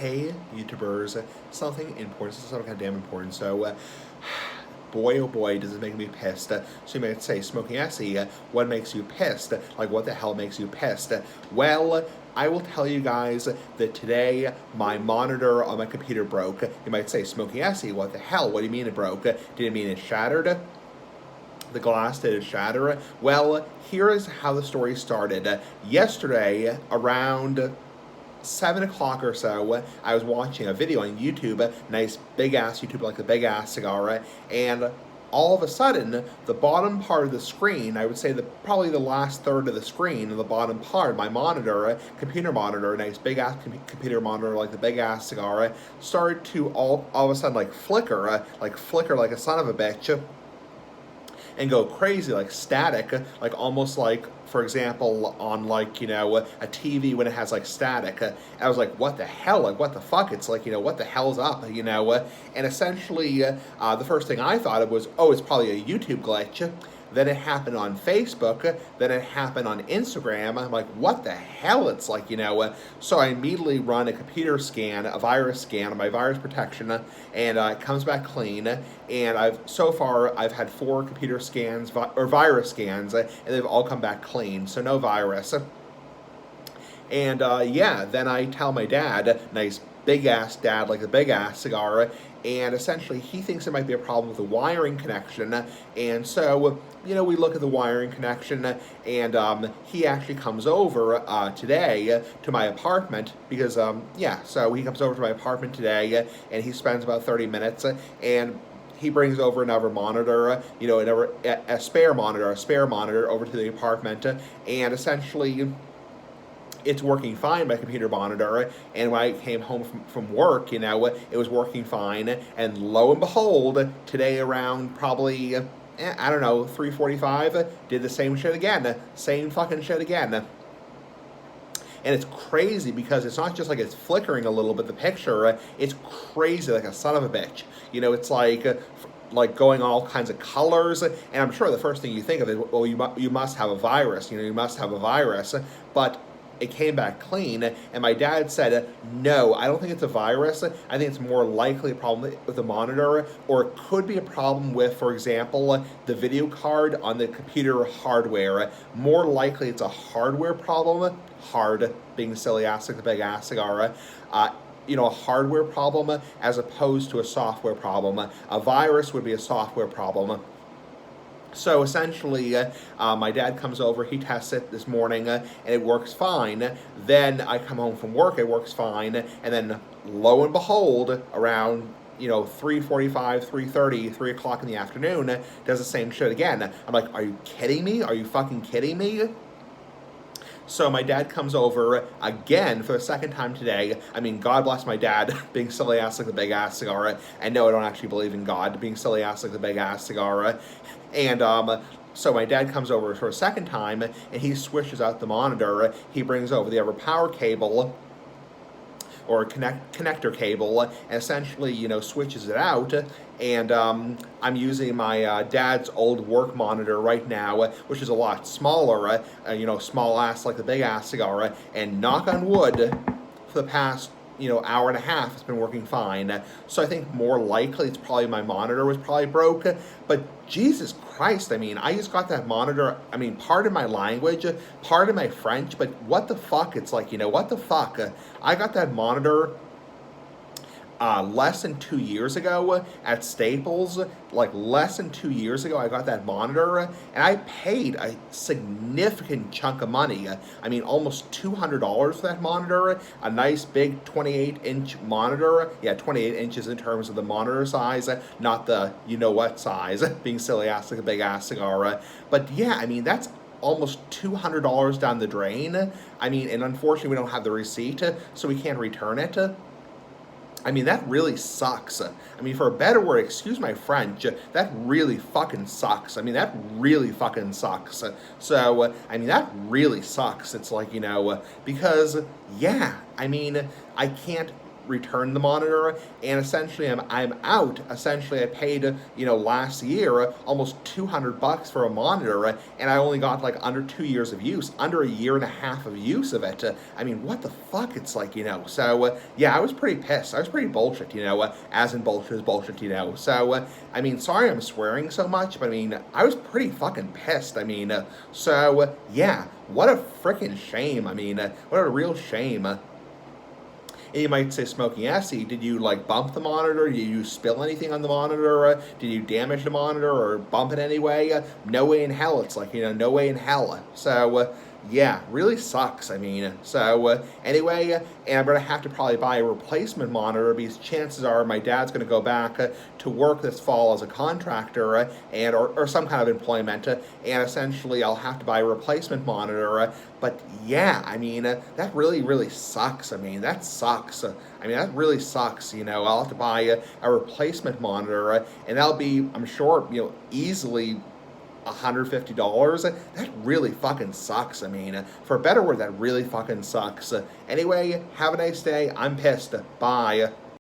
Hey, YouTubers, something important, something goddamn important. So, boy, oh boy, does it make me pissed. So you might say, Smoking Essie, what makes you pissed? Like, what the hell makes you pissed? Well, I will tell you guys that today my monitor on my computer broke. You might say, Smoking Essie, what the hell? What do you mean it broke? Did it mean it shattered? The glass did it shatter? Well, here is how the story started. Yesterday, around 7 o'clock or so, I was watching a video on YouTube, nice big ass YouTube, like the big ass cigar, and all of a sudden, the bottom part of the screen, I would say probably the last third of the screen, the bottom part, my monitor, computer monitor, nice big ass computer monitor, like the big ass cigar, started to all of a sudden flicker like a son of a bitch, and go crazy, like static, like almost like, for example, on a TV when it has like static. I was like, what the hell? Like, what the fuck? It's like, what the hell's up? And essentially, the first thing I thought of was, oh, it's probably a YouTube glitch. Then it happened on Facebook. Then it happened on Instagram. I'm like, what the hell? It's like, So I immediately run a computer scan, a virus scan on my virus protection, and it comes back clean. And I've had 4 computer scans, or virus scans, and they've all come back clean. So no virus. And then I tell my dad, nice big ass dad, like a big ass cigar, and essentially he thinks it might be a problem with the wiring connection. And so, we look at the wiring connection, and he actually comes over today to my apartment because, so he comes over to my apartment today, and he spends about 30 minutes, and he brings over another monitor, a spare monitor over to the apartment, and essentially it's working fine, my computer monitor, and when I came home from work, it was working fine, and lo and behold, today around probably, 3:45, did the same shit again, same fucking shit again. And it's crazy because it's not just like it's flickering a little bit, the picture, it's crazy like a son of a bitch. It's like going all kinds of colors, and I'm sure the first thing you think of is, well, you must have a virus, you must have a virus, but it came back clean, and my dad said, no, I don't think it's a virus. I think it's more likely a problem with the monitor, or it could be a problem with, for example, the video card on the computer hardware. More likely it's a hardware problem, hard being silly ass like the big ass cigar, a hardware problem as opposed to a software problem. A virus would be a software problem. So essentially, my dad comes over, he tests it this morning, and it works fine. Then I come home from work, it works fine, and then lo and behold, around 3:45, 3:30, 3 o'clock in the afternoon, does the same shit again. I'm like, are you kidding me? Are you fucking kidding me? So my dad comes over again for the second time today. I mean, God bless my dad, being silly ass like the big ass cigar. And no, I don't actually believe in God, being silly ass like the big ass cigar. And so my dad comes over for a second time, and he switches out the monitor. He brings over the other power cable, or connector cable, and essentially, switches it out. And I'm using my dad's old work monitor right now, which is a lot smaller, small ass like the big ass cigar, and knock on wood, for the past hour and a half, it's been working fine. So I think more likely it's probably my monitor was probably broke. But Jesus Christ, I just got that monitor, pardon my language, pardon my French, but what the fuck? It's like, what the fuck? I got that monitor less than 2 years ago at Staples. Less than 2 years ago, I got that monitor, and I paid a significant chunk of money. Almost $200 for that monitor. A nice big 28-inch monitor. Yeah, 28 inches in terms of the monitor size, not the you-know-what size, being silly ass like a big ass cigar. But yeah, that's almost $200 down the drain. And unfortunately, we don't have the receipt, so we can't return it. That really sucks. For a better word, excuse my French, that really fucking sucks. That really fucking sucks. So, that really sucks. It's like, because, yeah, I can't return the monitor, and essentially I'm out. Essentially, I paid last year almost $200 for a monitor, and I only got like under 2 years of use, under a year and a half of use of it. I mean, what the fuck? It's like So yeah, I was pretty pissed. I was pretty bullshit. As in bullshit is bullshit. So I mean, sorry I'm swearing so much, but I mean, I was pretty fucking pissed. I mean, so yeah, what a freaking shame. I mean, what a real shame. And you might say, Smoking Essie, did you like bump the monitor? Did you spill anything on the monitor? Did you damage the monitor or bump it anyway? No way in hell. It's like, no way in hell. So, yeah, really sucks. I mean, so anyway, and I'm going to have to probably buy a replacement monitor because chances are my dad's going to go back to work this fall as a contractor and or some kind of employment, and essentially I'll have to buy a replacement monitor. But yeah, I mean, that really, really sucks. I mean, that sucks. I mean, that really sucks. I'll have to buy a replacement monitor, and that'll be, I'm sure, easily $150. That really fucking sucks. I mean, for a better word, that really fucking sucks. Anyway, have a nice day. I'm pissed. Bye.